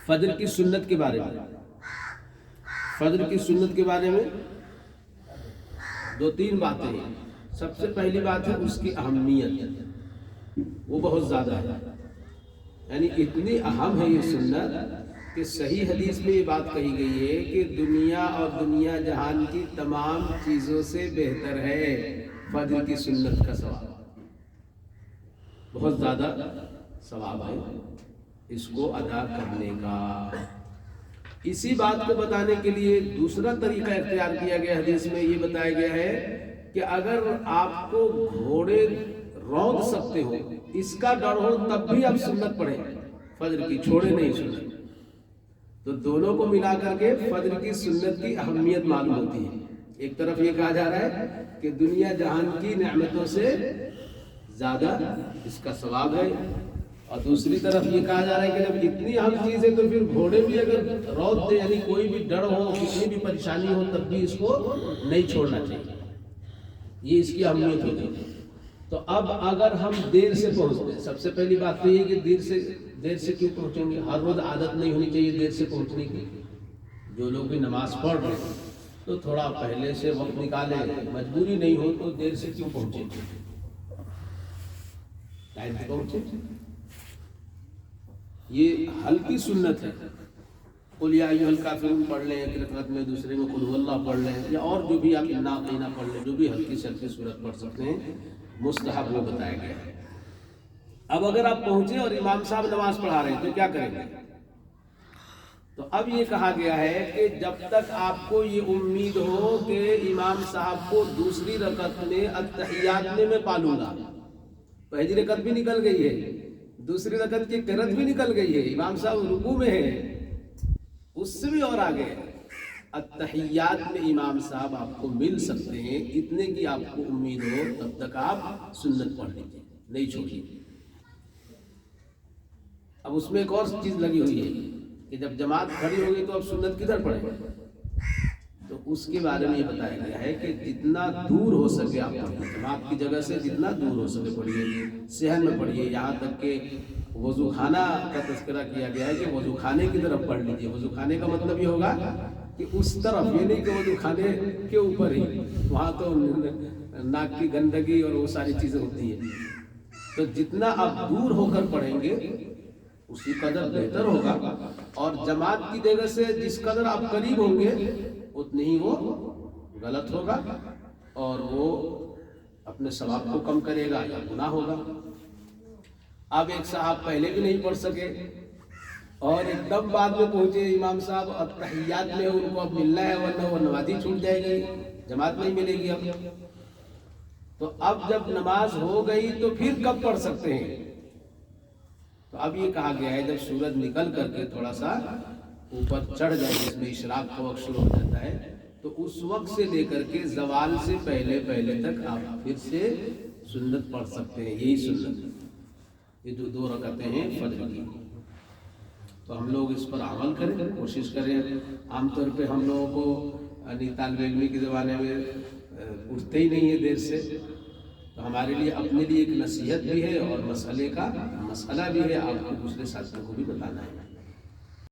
فجر کی سنت کے بارے میں، فجر کی سنت کے بارے میں دو تین باتیں ہیں۔ سب سے پہلی بات ہے اس کی اہمیت، وہ بہت زیادہ ہے، یعنی اتنی اہم ہے یہ سنت کہ صحیح حدیث میں یہ بات کہی گئی ہے کہ دنیا اور دنیا جہان کی تمام چیزوں سے بہتر ہے فجر کی سنت کا ثواب، بہت زیادہ ثواب ہے اس کو ادا کرنے کا۔ اسی بات کو بتانے کے لیے دوسرا طریقہ اختیار کیا گیا، حدیث میں یہ بتایا گیا ہے کہ اگر آپ کو گھوڑے روند سکتے ہو، اس کا ڈر ہو، تب بھی آپ سنت پڑھیں، فجر کی چھوڑے نہیں سنت۔ تو دونوں کو ملا کر کے فجر کی سنت کی اہمیت معلوم ہوتی ہے۔ ایک طرف یہ کہا جا رہا ہے کہ دنیا جہان کی نعمتوں سے زیادہ اس کا ثواب ہے، اور دوسری طرف یہ کہا جا رہا ہے کہ جب اتنی اہم چیز ہے تو پھر گھوڑے بھی اگر روت دے، یعنی کوئی بھی ڈر ہو، کتنی بھی پریشانی ہو، تب بھی اس کو نہیں چھوڑنا چاہیے، یہ اس کی اہمیت ہوتی ہے۔ تو اب اگر ہم دیر سے پہنچتے ہیں، سب سے پہلی بات تو یہ ہے کہ دیر سے کیوں پہنچیں گے؟ ہر روز عادت نہیں ہونی چاہیے دیر سے پہنچنے کی۔ جو لوگ بھی نماز پڑھ رہے ہیں تو تھوڑا پہلے سے وقت نکالیں، مجبوری نہیں ہو تو دیر سے کیوں پہنچیں گے، ٹائم سے پہنچیں۔ یہ ہلکی سنت ہے، قل یا ایھا الکافرون پڑھ لیں ایک رکعت میں، دوسرے میں قل هو اللہ پڑھ لیں، یا اور جو بھی آپ انا اعطینٰ پڑھ لیں، جو بھی ہلکی سے ہلکی سورت پڑھ سکتے ہیں، مستحب وہ بتایا گیا ہے۔ اب اگر آپ پہنچے اور امام صاحب نماز پڑھا رہے ہیں تو کیا کریں گے؟ تو اب یہ کہا گیا ہے کہ جب تک آپ کو یہ امید ہو کہ امام صاحب کو دوسری رکعت میں التحیات میں پالوں گا، پہلی رکعت بھی نکل گئی ہے، دوسری رکعت کی قرات بھی نکل گئی ہے، امام صاحب رکوع میں ہے، اس سے بھی اور آگے التحیات میں امام صاحب آپ کو مل سکتے ہیں، اتنے کی آپ کو امید ہو تب تک آپ سنت پڑھ لیجیے، نہیں چھوڑیے۔ اب اس میں ایک اور چیز لگی ہوئی ہے کہ جب جماعت کھڑی ہوگی تو اب سنت کدھر پڑھیں گے؟ تو اس کے بارے میں یہ بتایا گیا ہے کہ جتنا دور ہو سکے آپ پڑھیے، جماعت کی جگہ سے جتنا دور ہو سکے پڑھیے، صحن میں پڑھیے، یہاں تک کہ وضو خانہ کا تذکرہ کیا گیا ہے کہ وضو خانے کی طرف پڑھ لیجیے۔ وضو خانے کا مطلب یہ ہوگا کہ اس طرف، یہ نہیں کہ وضو خانے کے اوپر ہی، وہاں تو ناک کی گندگی اور وہ ساری چیزیں ہوتی ہیں۔ تو جتنا آپ دور ہو کر پڑھیں گے اسی قدر بہتر ہوگا، اور جماعت کی جگہ سے جس قدر آپ قریب ہوں گے اتنی ہی وہ غلط ہوگا، اور وہ اپنے ثواب کو کم کرے گا یا گناہ ہوگا۔ اب ایک صاحب پہلے بھی نہیں پڑھ سکے اور ایک دم بعد میں پہنچے امام صاحب، اب تحیات میں ان کو اب ملنا ہے، ورنہ وہ نمازی چھوٹ جائے گی، جماعت نہیں ملے گی۔ اب تو اب جب نماز ہو گئی تو پھر کب پڑھ سکتے ہیں؟ تو اب یہ کہا گیا ہے جب سورج نکل کر کے تھوڑا سا اوپر چڑھ جائے، جس میں اشراق کا وقت شروع ہو جاتا ہے، تو اس وقت سے لے کر کے زوال سے پہلے تک آپ پھر سے سنت پڑھ سکتے ہیں۔ یہی سنت، یہ جو 2 رکعتیں ہیں فجر کی، تو ہم لوگ اس پر عمل کریں، کوشش کریں۔ عام طور پہ ہم لوگوں کو طالب علمی کے زمانے میں اٹھتے ہی نہیں ہے دیر سے، تو ہمارے لیے اپنے لیے ایک نصیحت بھی ہے اور مسئلہ بھی ہے، آپ کو دوسرے ساتھیوں کو بھی بتانا ہے۔